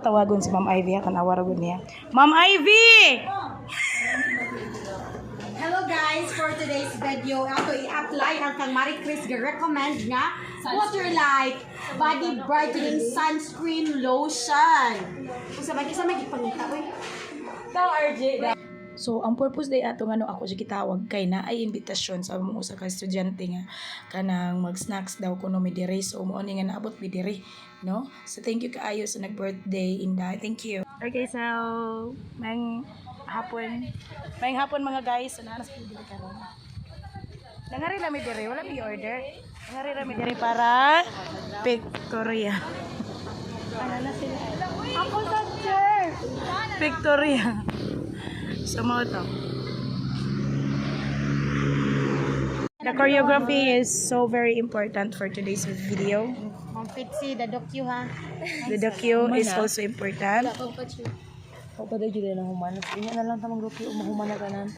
Tawagon si Ma'am Ivy ha, tanawa ra gud niya. Ma'am Ivy! Hello guys, for today's video, ato i-apply ang kang Marie Chris recommend nga Waterlight Body Brightening Sunscreen Lotion. Kung sa may ipangita, uy. So, ang purpose day ato nga no ako siya kitawag kay na ay imbitasyon sa mga usa ka estudyante nga kanang mag-snacks daw kuno mi diri. So, mo ni nga naabot mi diri, no? So, thank you kaayo sa nag-birthday Inday. Thank you. Okay, so mayang hapon mga guys, so nanas ko diri karon. Nangari lang mi diri, wala mi order. Nangari lang mi diri para Victoria. Ano na sila? Ako sa chair. Victoria. So, mo to. The choreography is so very important for today's video. Mampitsi, the docu ha. The docu is also important. Ako pa dahil na humanas. Inya na lang tamang grupo, umahuman na tanan.